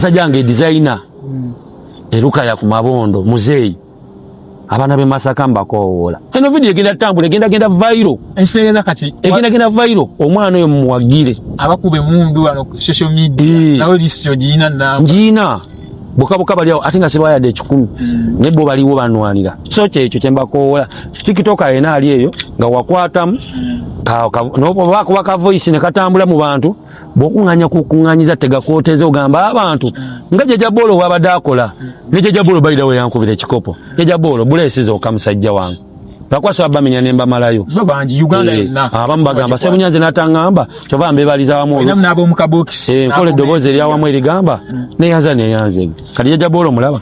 Sajange designer eruka ya kumabondo muzeyi abana be Masaka mbakoola eno video egenda tambula egenda viral ensigenda kati egenda viral omwana oyo muwagire abakube mundu ano ku social media nawe lisyo jina bukabuka bali awo atinga sebaya de 10 nebo baliwo banwanira so ekyo kyembakoola TikTok ayina ali eyo nga wakwatamu nopo baka voice ne katambula mu bantu bokunganya kukunganyiza tegakoteze ogamba abantu nga Jajabolo wabadakola ne Jajabolo bayidawe yankubira ekikopo Jajabolo bulesizo okamusajja wangu bakwasa abamenya nemba malayo babanji Uganda na abamu bagamba sebunyanze natangamba kyova mbebaliza wamu namna nabo mu kabox nkole doboze lya wamu erigamba ne yanze kali Jajabolo mulaba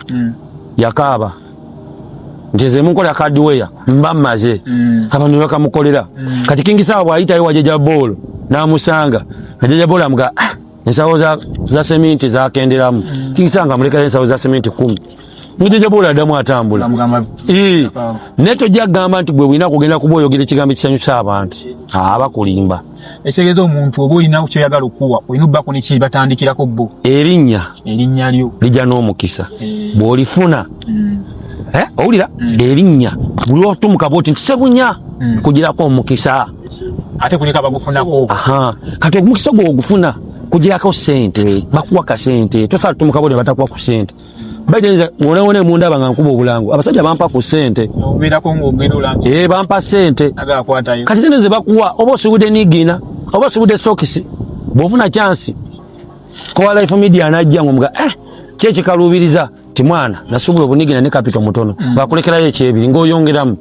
yakaba njeze munkola hardware mbamaze abantu bakamukolera kati kingisa bwayita yo Jajabolo namusanga Jajabolo amuga ensawo za sementi zakenderamu kingisa muleka ensawo za sementi 10 Jajabolo adamu atambula neto jagamba nti gwe wina kugenda kuboyogera kigambo kisanyusa abantu abakulimba esegezo omuntu obo ina kyo yagala okuwa oyinubba ku niki batandikirako bo erinnya lyo lija n'omukisa bwolifuna owulira erinnya buli otumuka bwoti nti sebunya kugirako omukisa ate kunika bagufunako kati omukisa gwo ogufuna kugirako sente bakuwa ka sente tofa tumuka bwoti batakuwa ku sente badenza wone munda banga nkuba obulango abasajja bampa ku sente obirako ng'ogenda olango bampa sente agala kwatayo kati zineze bakuwa oba osubude nigina oba osubude stokisi bwofuna chance ko Life Media anajja ngomuga cheche kalubiriza timwana nasubula obunigina ne capital mutono bakulekerayo ekyebiri ngoyongeramu